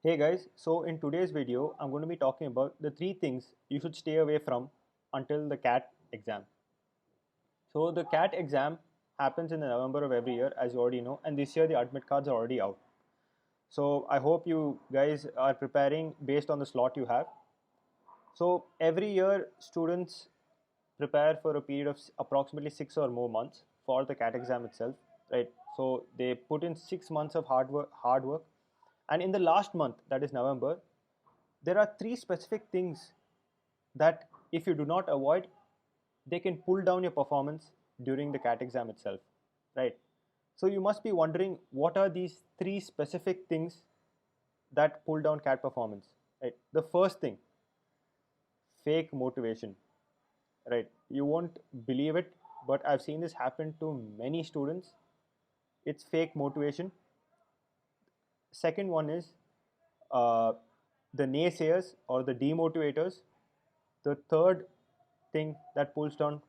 Hey guys, so in today's video, I'm going to be talking about the three things you should stay away from until the CAT exam. So the CAT exam happens in November of every year, as you already know, and this year the admit cards are already out. So I hope you guys are preparing based on the slot you have. So every year, students prepare for a period of approximately 6 or more months for the CAT exam itself, right? So they put in 6 months of hard work, and in the last month, that is November, there are three specific things that if you do not avoid, they can pull down your performance during the CAT exam itself, right? So you must be wondering what are these three specific things that pull down CAT performance, right? The first thing, fake motivation, right? You won't believe it, but I've seen this happen to many students. It's fake motivation. Second one is uh, the naysayers or the demotivators. The third thing that pulls down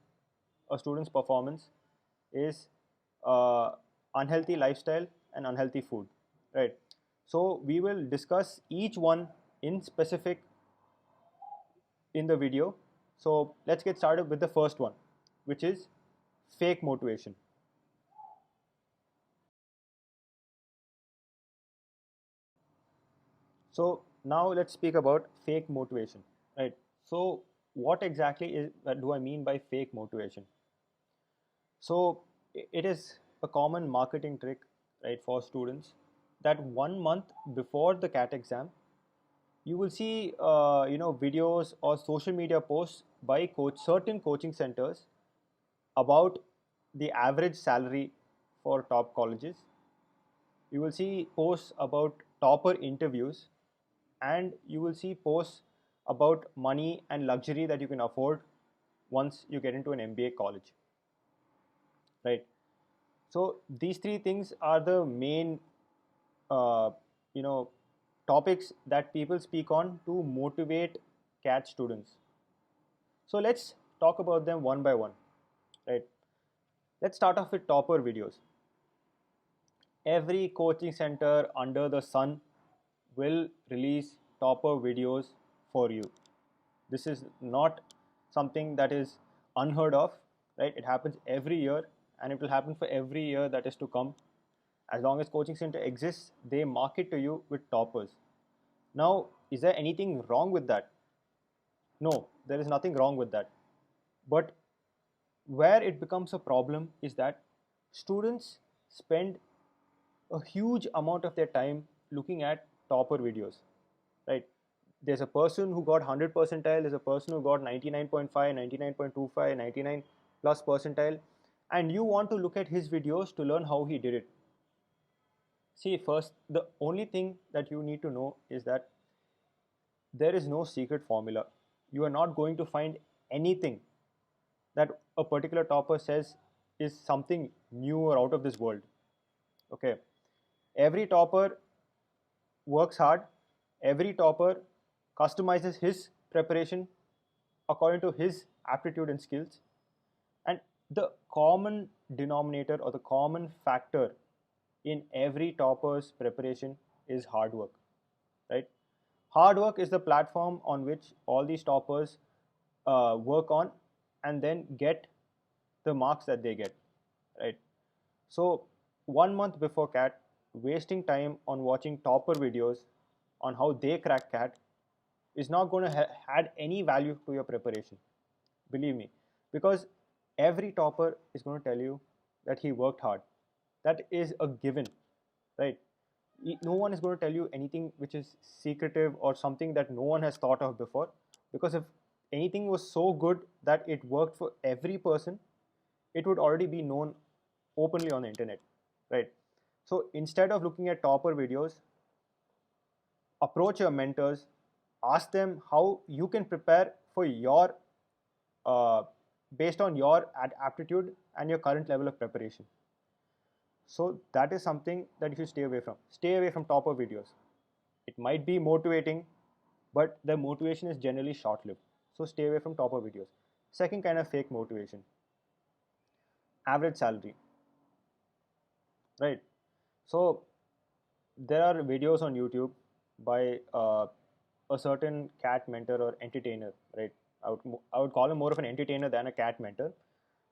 a student's performance is uh, unhealthy lifestyle and unhealthy food, right? So we will discuss each one in specific in the video. So let's get started with the first one, which is fake motivation. So now let's speak about fake motivation, right? So what exactly do I mean by fake motivation? So it is a common marketing trick, right, for students that 1 month before the CAT exam, you will see videos or social media posts by certain coaching centers about the average salary for top colleges. You will see posts about topper interviews, and you will see posts about money and luxury that you can afford once you get into an MBA college, right? So these three things are the main, uh, you know, topics that people speak on to motivate CAT students. So let's talk about them one by one, right? Let's start off with topper videos. Every coaching center under the sun will release topper videos for you. This is not something that is unheard of, right? It happens every year, and it will happen for every year that is to come. As long as coaching center exists, they market to you with toppers. Now, is there anything wrong with that? No, there is nothing wrong with that. But where it becomes a problem is that students spend a huge amount of their time looking at topper videos, right? There's a person who got 100 percentile, there's a person who got 99.5, 99.25, 99 plus percentile, and you want to look at his videos to learn how he did it. See, first, the only thing that you need to know is that there is no secret formula. You are not going to find anything that a particular topper says is something new or out of this world. Okay. Every topper works hard, every topper customizes his preparation according to his aptitude and skills. And the common denominator or the common factor in every topper's preparation is hard work, right? Hard work is the platform on which all these toppers work on and then get the marks that they get, right? So 1 month before CAT, wasting time on watching topper videos on how they crack CAT is not going to add any value to your preparation. Believe me, because every topper is going to tell you that he worked hard. That is a given, right? No one is going to tell you anything which is secretive or something that no one has thought of before, because if anything was so good that it worked for every person, it would already be known openly on the internet, right? So instead of looking at topper videos, approach your mentors, ask them how you can prepare for your uh, based on your aptitude and your current level of preparation. So that is something that you should stay away from. Stay away from topper videos. It might be motivating, but the motivation is generally short-lived. So stay away from topper videos. Second kind of fake motivation, average salary, right? So there are videos on YouTube. by a certain cat mentor or entertainer, right? I would call him more of an entertainer than a cat mentor.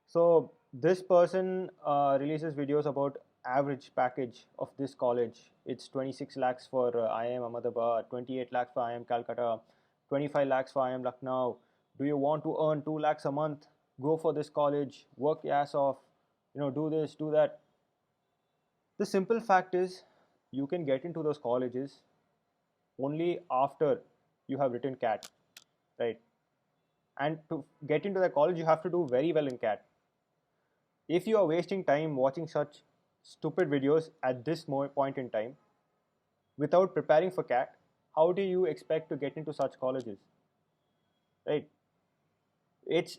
So this person releases videos about average package of this college. It's 26 lakhs for IIM Ahmedabad, 28 lakhs for IIM Calcutta, 25 lakhs for IIM Lucknow. Do you want to earn 2 lakhs a month? Go for this college, work your ass off, do this, do that. The simple fact is, you can get into those colleges only after you have written CAT, right? And to get into the college, you have to do very well in CAT. If you are wasting time watching such stupid videos at this point in time without preparing for CAT, how do you expect to get into such colleges, right? It's,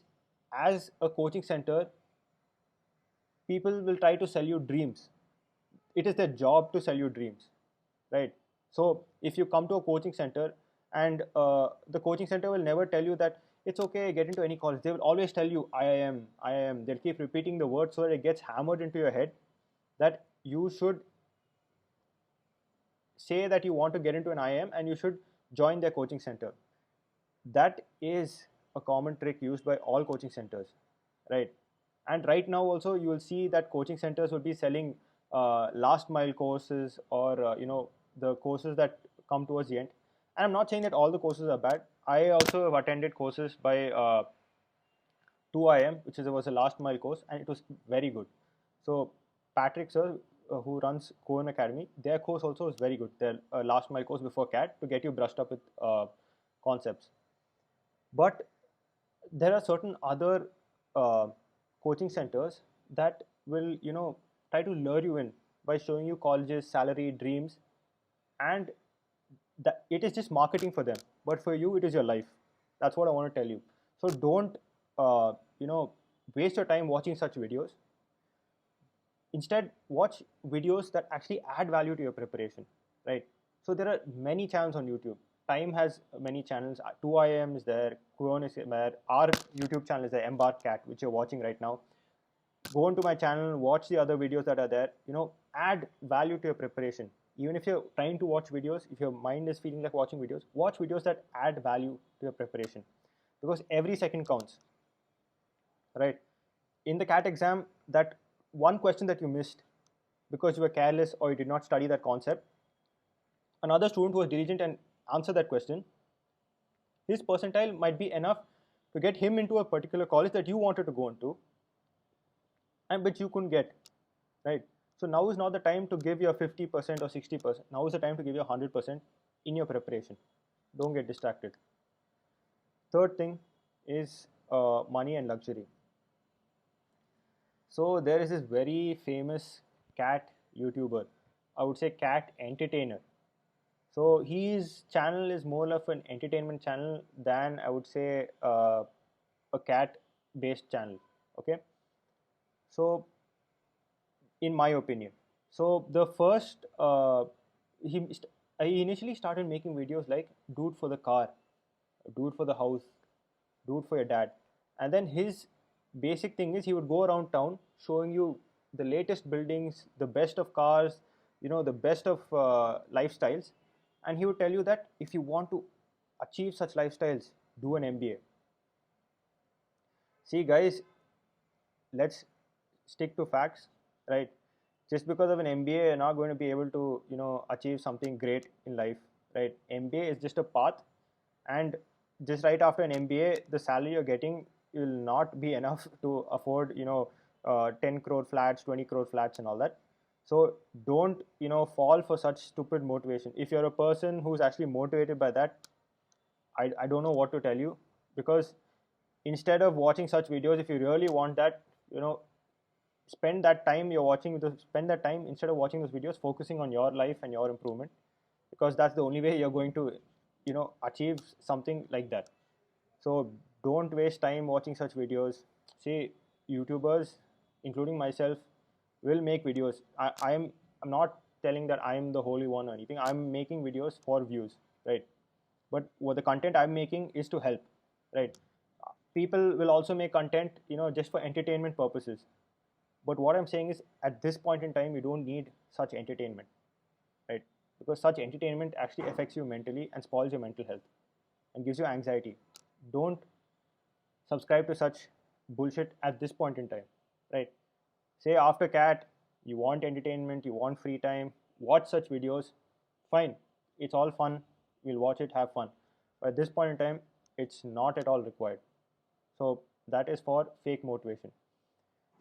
as a coaching center, people will try to sell you dreams. It is their job to sell you dreams, right? So if you come to a coaching center, and the coaching center will never tell you that it's okay, get into any college. They will always tell you IIM, IIM. They'll keep repeating the word so that it gets hammered into your head that you should say that you want to get into an IIM and you should join their coaching center. That is a common trick used by all coaching centers, right? And right now also you will see that coaching centers will be selling last mile courses, or the courses that come towards the end. And I'm not saying that all the courses are bad. I also have attended courses by 2IM, which was a last mile course, and it was very good. So Patrick sir, who runs Cohen Academy, their course also is very good. Their last mile course before CAT, to get you brushed up with concepts. But there are certain other uh, coaching centers that will try to lure you in by showing you colleges, salary, dreams, and that it is just marketing for them, but for you it is your life. That's what I want to tell you. So don't waste your time watching such videos. Instead, watch videos that actually add value to your preparation, right? So there are many channels on YouTube. Time has many channels. 2IM is there, Kuon is there, our YouTube channel is the Embark Cat, which you're watching right now. Go into my channel, watch the other videos that are there. Add value to your preparation. Even if you're trying to watch videos, if your mind is feeling like watching videos, watch videos that add value to your preparation, because every second counts, right? In the CAT exam, that one question that you missed because you were careless or you did not study that concept, another student who was diligent and answered that question, his percentile might be enough to get him into a particular college that you wanted to go into, and which you couldn't get, right? So now is not the time to give your 50% or 60%. Now is the time to give your 100% in your preparation. Don't get distracted. Third thing is money and luxury. So there is this very famous cat YouTuber, I would say cat entertainer. So his channel is more of an entertainment channel than, I would say, a cat based channel. Okay. So in my opinion, so the first he, he initially started making videos like dude for the car, dude for the house, dude for your dad. And then his basic thing is he would go around town showing you the latest buildings, the best of cars, the best of lifestyles. And he would tell you that if you want to achieve such lifestyles, do an MBA. See, guys, let's stick to facts, right? Just because of an MBA, you're not going to be able to, achieve something great in life, right? MBA is just a path, and just right after an MBA, the salary you're getting will not be enough to afford, 10 crore flats, 20 crore flats, and all that. So don't, fall for such stupid motivation. If you're a person who's actually motivated by that, I don't know what to tell you, because instead of watching such videos, if you really want that, spend that time you're watching spend that time, instead of watching those videos, focusing on your life and your improvement, because that's the only way you're going to achieve something like that. So don't waste time watching such videos. See, YouTubers, including myself, will make videos. I'm not telling that I'm the holy one or anything. I'm making videos for views, right? But what the content I'm making is to help, right? People will also make content, just for entertainment purposes. But what I'm saying is, at this point in time, you don't need such entertainment, right? because such entertainment actually affects you mentally and spoils your mental health and gives you anxiety. Don't subscribe to such bullshit at this point in time, right? Say after cat, you want entertainment, you want free time, watch such videos, fine. It's all fun. We'll watch it, have fun. But at this point in time, it's not at all required. So that is for fake motivation.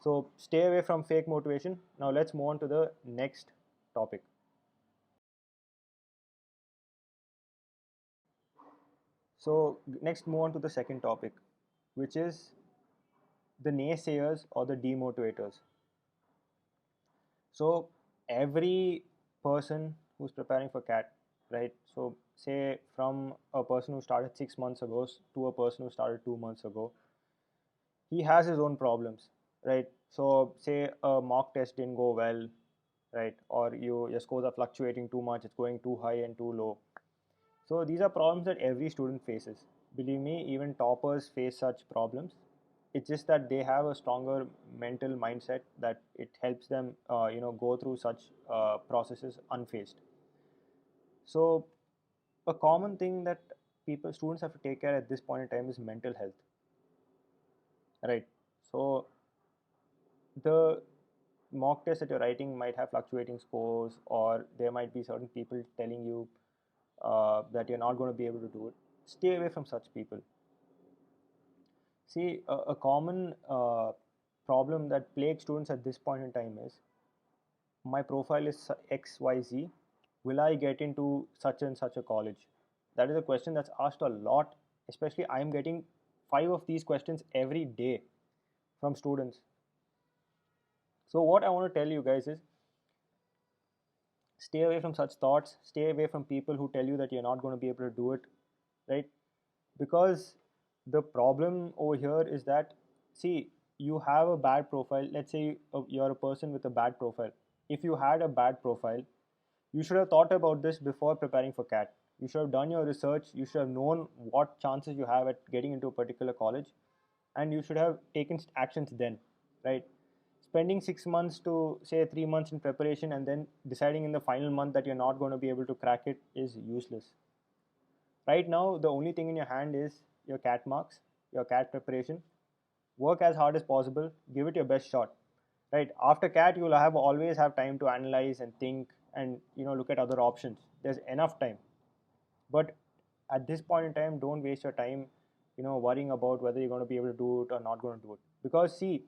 So stay away from fake motivation. Now let's move on to the next topic. So next move on to the second topic, which is the naysayers or the demotivators. So every person who's preparing for CAT, right? So say from a person who started 6 months ago to a person who started 2 months ago, he has his own problems, right? So say a mock test didn't go well, right? Or your scores are fluctuating too much, it's going too high and too low. So these are problems that every student faces. Believe me, even toppers face such problems. It's just that they have a stronger mental mindset that it helps them, go through such processes unfazed. So a common thing that students have to take care at this point in time is mental health, right? So the mock test that you're writing might have fluctuating scores, or there might be certain people telling you that you're not going to be able to do it. Stay away from such people. See, a common problem that plagues students at this point in time is, my profile is XYZ. Will I get into such and such a college? That is a question that's asked a lot. Especially, I'm getting 5 of these questions every day from students. So, what I want to tell you guys is, stay away from such thoughts. Stay away from people who tell you that you're not going to be able to do it, right? Because the problem over here is that, see, you have a bad profile. Let's say you're a person with a bad profile. If you had a bad profile, you should have thought about this before preparing for CAT. You should have done your research. You should have known what chances you have at getting into a particular college, and you should have taken actions then, right? Spending 6 months to say 3 months in preparation and then deciding in the final month that you're not going to be able to crack it is useless. Right now, the only thing in your hand is your CAT marks, your CAT preparation. Work as hard as possible. Give it your best shot. Right after CAT, you'll have always have time to analyze and think and look at other options. There's enough time. But at this point in time, don't waste your time, worrying about whether you're going to be able to do it or not going to do it. Because see,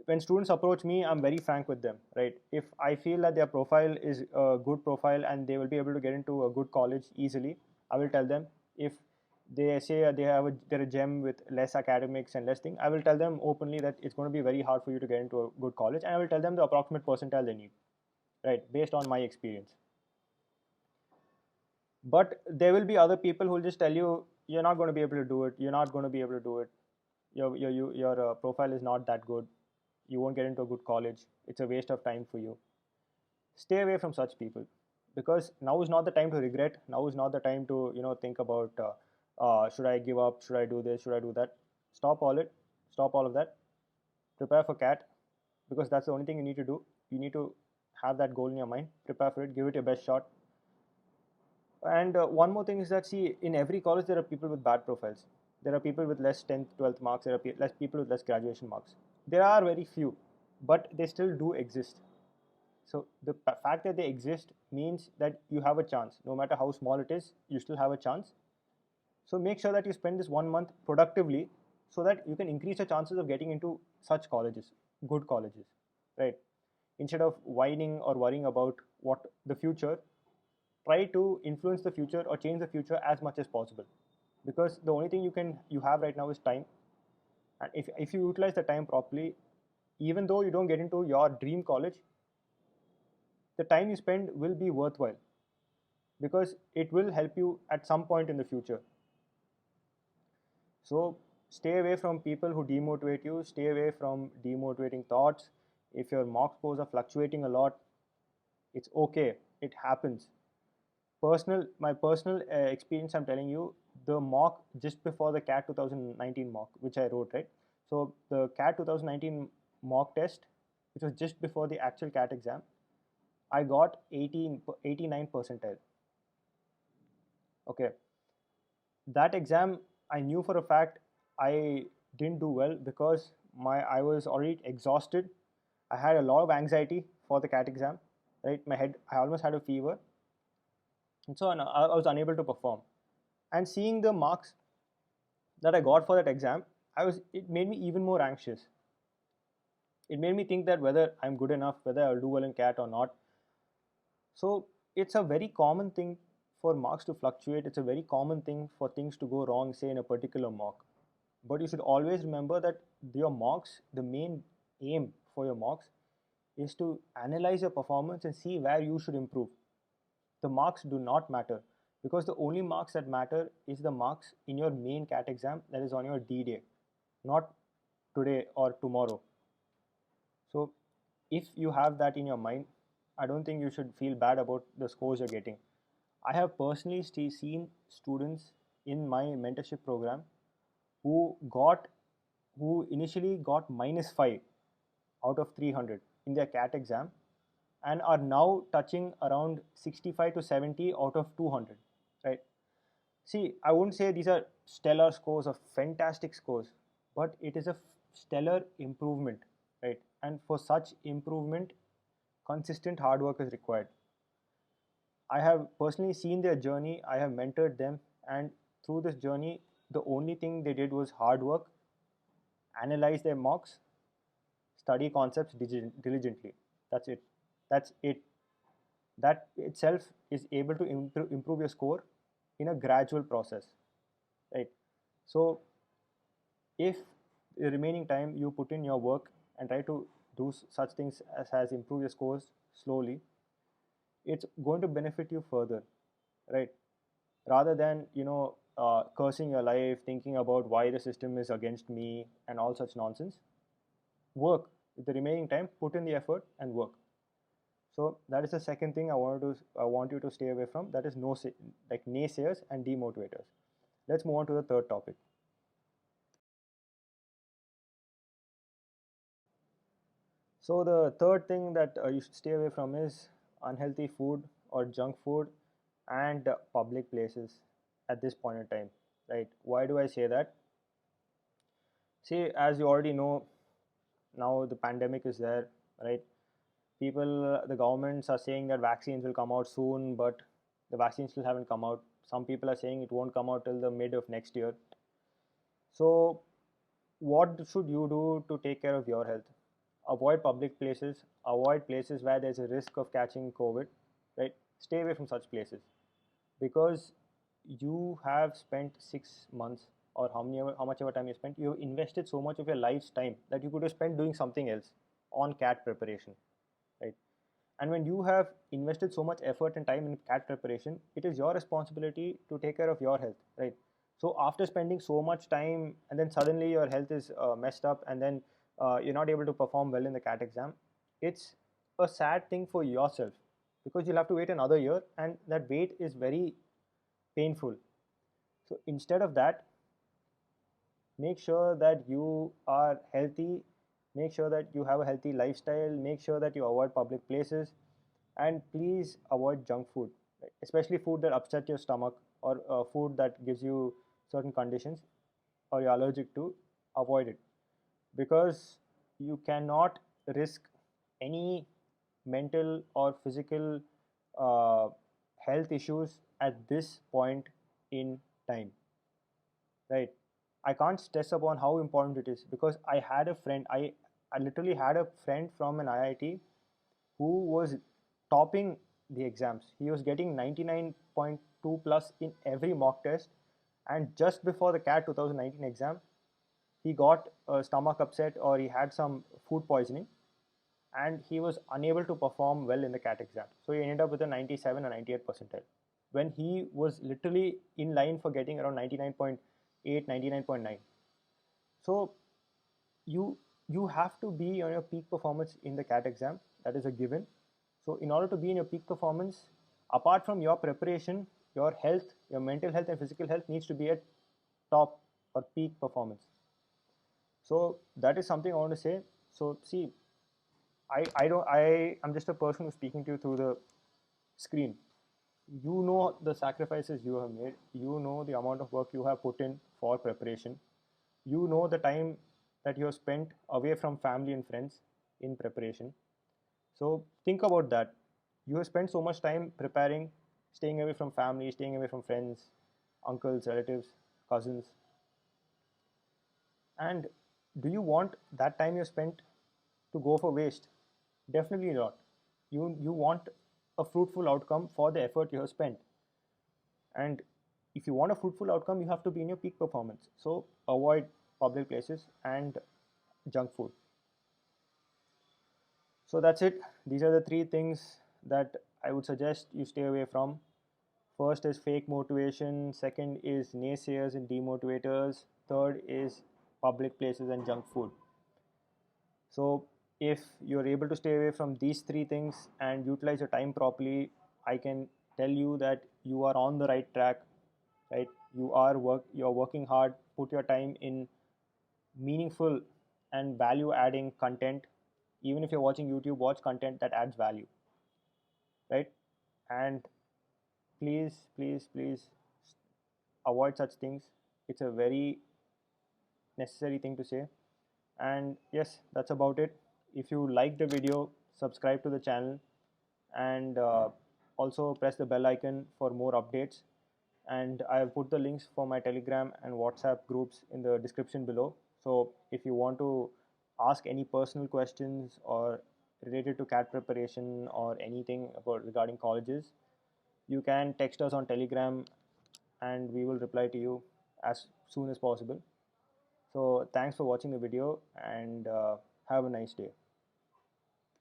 when students approach me, I'm very frank with them, right? If I feel that their profile is a good profile and they will be able to get into a good college easily, I will tell them. If they say they're a gem with less academics and less thing, I will tell them openly that it's going to be very hard for you to get into a good college, and I will tell them the approximate percentile they need, right, based on my experience. But there will be other people who will just tell you you're not going to be able to do it, you're not going to be able to do it, your profile is not that good, you won't get into a good college, it's a waste of time for you. Stay away from such people, because now is not the time to regret. Now is not the time to think about should I give up, should I do this, should I do that. Stop all of that. Prepare for CAT, because that's the only thing you need to do. You need to have that goal in your mind, prepare for it, give it your best shot. And one more thing is that, see, in every college there are people with bad profiles. There are people with less 10th 12th marks. There are less people with less graduation marks. There are very few, but they still do exist. So the fact that they exist means that you have a chance. No matter how small it is, you still have a chance. So make sure that you spend this 1 month productively, so that you can increase your chances of getting into such colleges, good colleges, right? Instead of whining or worrying about what the future, try to influence the future or change the future as much as possible, because the only thing you have right now is time. And if you utilize the time properly, even though you don't get into your dream college, the time you spend will be worthwhile, because it will help you at some point in the future. So stay away from people who demotivate you. Stay away from demotivating thoughts. If your mock scores are fluctuating a lot, it's okay, it happens. My personal experience, I'm telling you, the mock just before the CAT 2019 mock, which I wrote, right? So the CAT 2019 mock test, which was just before the actual CAT exam, I got 89 percentile. Okay, that exam I knew for a fact I didn't do well because I was already exhausted. I had a lot of anxiety for the CAT exam, right? My head, I almost had a fever, and so I was unable to perform. And seeing the marks that I got for that exam, it made me even more anxious. It made me think that whether I'm good enough, whether I'll do well in CAT or not. So it's a very common thing for marks to fluctuate. It's a very common thing for things to go wrong, say in a particular mock. But you should always remember that your marks, the main aim for your marks is to analyze your performance and see where you should improve. The marks do not matter because the only marks that matter is the marks in your main CAT exam that is on your D day, not today or tomorrow. So if you have that in your mind, I don't think you should feel bad about the scores you're getting. I have personally seen students in my mentorship program who got who initially got -5 out of 300 in their CAT exam and are now touching around 65 to 70 out of 200, right? See, I wouldn't say these are stellar scores or fantastic scores, but it is a stellar improvement, right? And for such improvement, consistent hard work is required. I have personally seen their journey, I have mentored them, and through this journey, the only thing they did was hard work, analyze their mocks, study concepts diligently. That's it. That's it. That itself is able to improve your score in a gradual process, right? So if the remaining time you put in your work and try to do such things as improve your scores slowly, it's going to benefit you further, right? Rather than cursing your life, thinking about why the system is against me and all such nonsense. Work with the remaining time, put in the effort and work. So that is the second thing I want you to stay away from. That is no like naysayers and demotivators. Let's move on to the third topic. So the third thing that you should stay away from is unhealthy food or junk food and public places at this point in time, right? Why do I say that? See, as you already know, now the pandemic is there, right? The governments are saying that vaccines will come out soon, but the vaccines still haven't come out. Some people are saying it won't come out till the mid of next year. So what should you do to take care of your health? Avoid public places, avoid places where there's a risk of catching COVID, right? Stay away from such places because you have spent 6 months or how much ever time you spent, you've invested so much of your life's time that you could have spent doing something else on CAT preparation, right? And when you have invested so much effort and time in CAT preparation, it is your responsibility to take care of your health, right? So after spending so much time and then suddenly your health is messed up and then you're not able to perform well in the CAT exam, it's a sad thing for yourself because you'll have to wait another year and that wait is very painful. So instead of that, make sure that you are healthy, make sure that you have a healthy lifestyle, make sure that you avoid public places, and please avoid junk food, right? Especially food that upsets your stomach or food that gives you certain conditions or you're allergic to. Avoid it because you cannot risk any mental or physical uh, health issues at this point in time, right? I can't stress upon how important it is because I literally had a friend from an IIT who was topping the exams. He was getting 99.2 plus in every mock test, and just before the CAT 2019 exam, he got a stomach upset or he had some food poisoning, and he was unable to perform well in the CAT exam. So he ended up with a 97 or 98 percentile when he was literally in line for getting around 99.8, 99.9. So you you have to be on your peak performance in the CAT exam. That is a given. So in order to be in your peak performance, apart from your preparation, your health, your mental health and physical health needs to be at top or peak performance. So that is something I want to say. So see, I'm just a person who's speaking to you through the screen. You know the sacrifices you have made. You know the amount of work you have put in for preparation. You know the time that you have spent away from family and friends in preparation. So think about that. You have spent so much time preparing, staying away from family, staying away from friends, uncles, relatives, cousins. And do you want that time you spent to go for waste? Definitely not. You want a fruitful outcome for the effort you have spent. And if you want a fruitful outcome, you have to be in your peak performance. So avoid public places and junk food. So that's it. These are the three things that I would suggest you stay away from. First is fake motivation, second is naysayers and demotivators, third is public places and junk food. So if you're able to stay away from these three things and utilize your time properly, I can tell you that you are on the right track, right? You're working hard, put your time in meaningful and value adding content. Even if you're watching YouTube, watch content that adds value, right? And please avoid such things. It's a very necessary thing to say. And yes, that's about it. If you like the video, subscribe to the channel, and also press the bell icon for more updates. And I have put the links for my Telegram and WhatsApp groups in the description below. So if you want to ask any personal questions or related to CAT preparation or anything about regarding colleges, you can text us on Telegram and we will reply to you as soon as possible. So thanks for watching the video, and have a nice day.